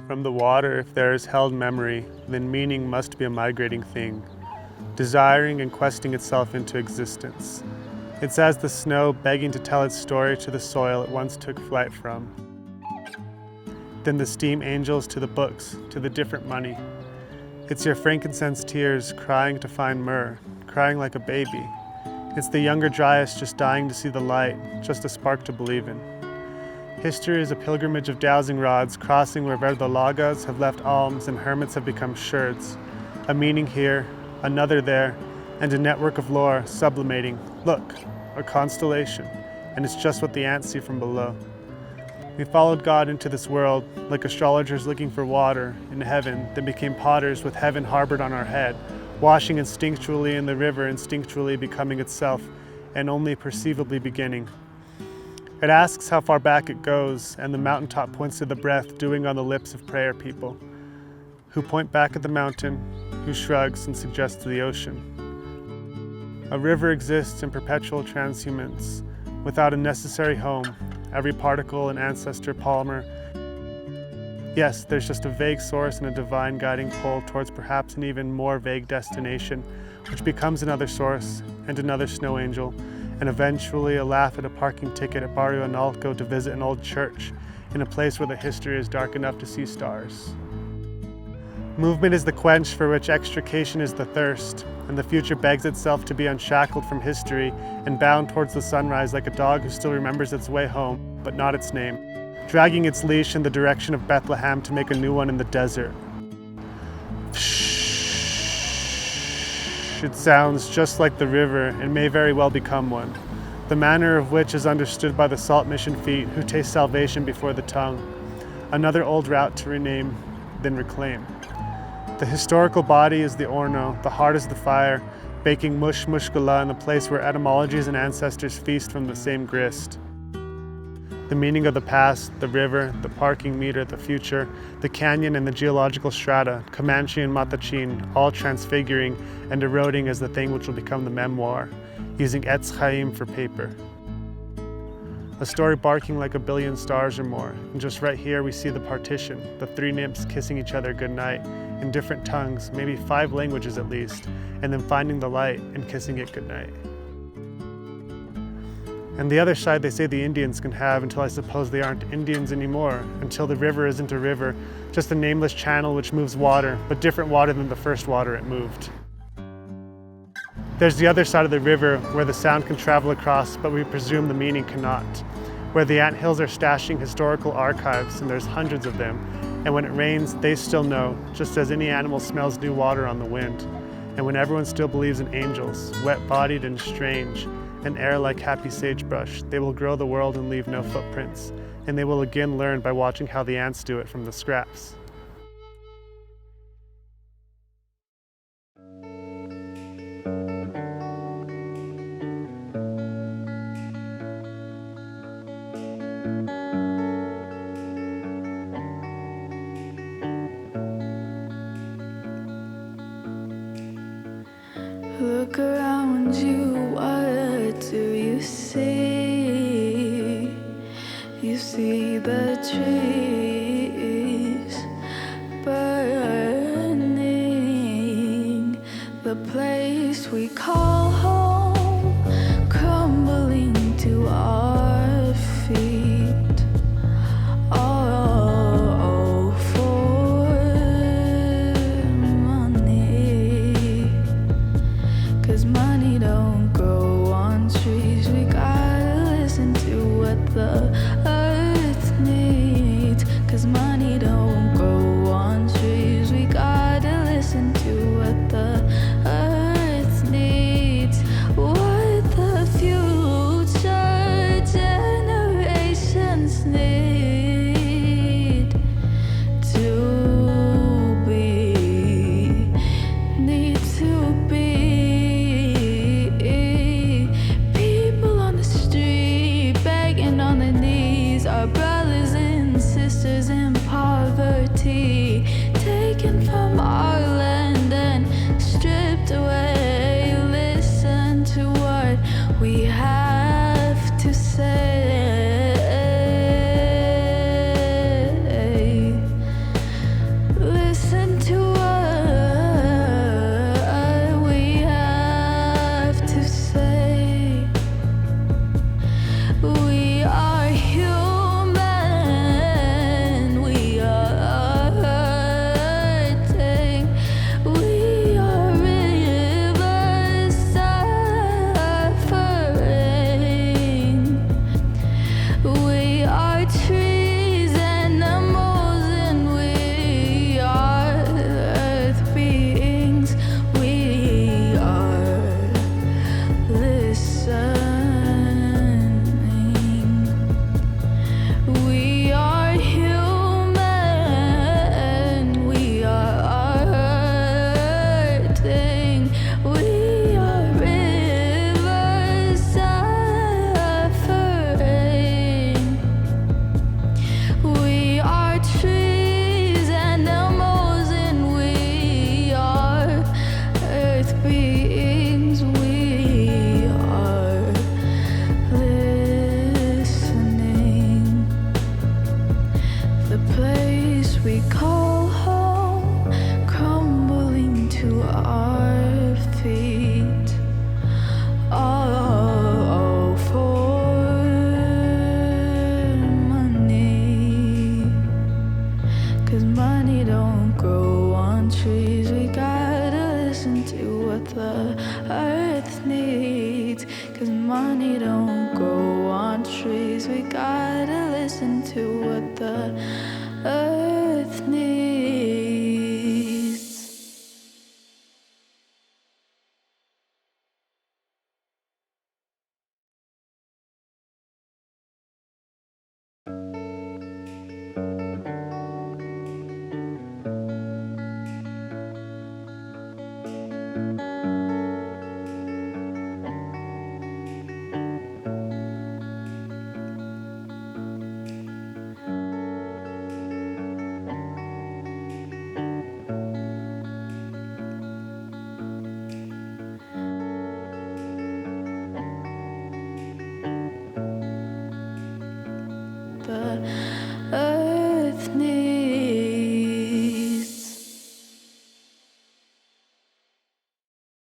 From the water, if there is held memory, then meaning must be a migrating thing, desiring and questing itself into existence. It's as the snow begging to tell its story to the soil it once took flight from. Then the steam angels to the books, to the different money. It's your frankincense tears crying to find myrrh, crying like a baby. It's the younger Dryas just dying to see the light, just a spark to believe in. History is a pilgrimage of dowsing rods crossing where verdolagas have left alms and hermits have become sherds. A meaning here, another there, and a network of lore sublimating. Look, a constellation, and it's just what the ants see from below. We followed God into this world, like astrologers looking for water in heaven, then became potters with heaven harbored on our head, washing instinctually in the river, instinctually becoming itself, and only perceivably beginning. It asks how far back it goes, and the mountaintop points to the breath doing on the lips of prayer people, who point back at the mountain, who shrugs and suggests the ocean. A river exists in perpetual transhumance, without a necessary home, every particle an ancestor palmer. Yes, there's just a vague source and a divine guiding pull towards perhaps an even more vague destination, which becomes another source and another snow angel, and eventually a laugh at a parking ticket at Barrio Analco to visit an old church in a place where the history is dark enough to see stars. Movement is the quench for which extrication is the thirst, and the future begs itself to be unshackled from history and bound towards the sunrise like a dog who still remembers its way home, but not its name, dragging its leash in the direction of Bethlehem to make a new one in the desert. It sounds just like the river and may very well become one, the manner of which is understood by the salt mission feet who taste salvation before the tongue, another old route to rename, then reclaim. The historical body is the orno, the heart is the fire, baking mush mushkala in the place where etymologies and ancestors feast from the same grist. The meaning of the past, the river, the parking meter, the future, the canyon and the geological strata, Comanche and Matachin, all transfiguring and eroding as the thing which will become the memoir, using Etz Chaim for paper. A story barking like a billion stars or more, and just right here we see the partition, the three nymphs kissing each other goodnight, in different tongues, maybe 5 languages at least, and then finding the light and kissing it goodnight. And the other side they say the Indians can have until I suppose they aren't Indians anymore, until the river isn't a river, just a nameless channel which moves water, but different water than the first water it moved. There's the other side of the river where the sound can travel across, but we presume the meaning cannot, where the anthills are stashing historical archives, and there's hundreds of them, and when it rains, they still know, just as any animal smells new water on the wind, and when everyone still believes in angels, wet-bodied and strange, an air like happy sagebrush, they will grow the world and leave no footprints, and they will again learn by watching how the ants do it from the scraps. Look around you, what do you see? You see the trees burning, the place we call home crumbling to our feet. All for money, 'cause money don't grow on trees. We gotta listen to what the earth needs, 'cause money don't grow on trees. We gotta listen to what the earth needs. to our feet. All for money. 'Cause money don't grow on trees. We gotta listen to what the earth needs. 'Cause money don't grow on trees. We gotta listen to what the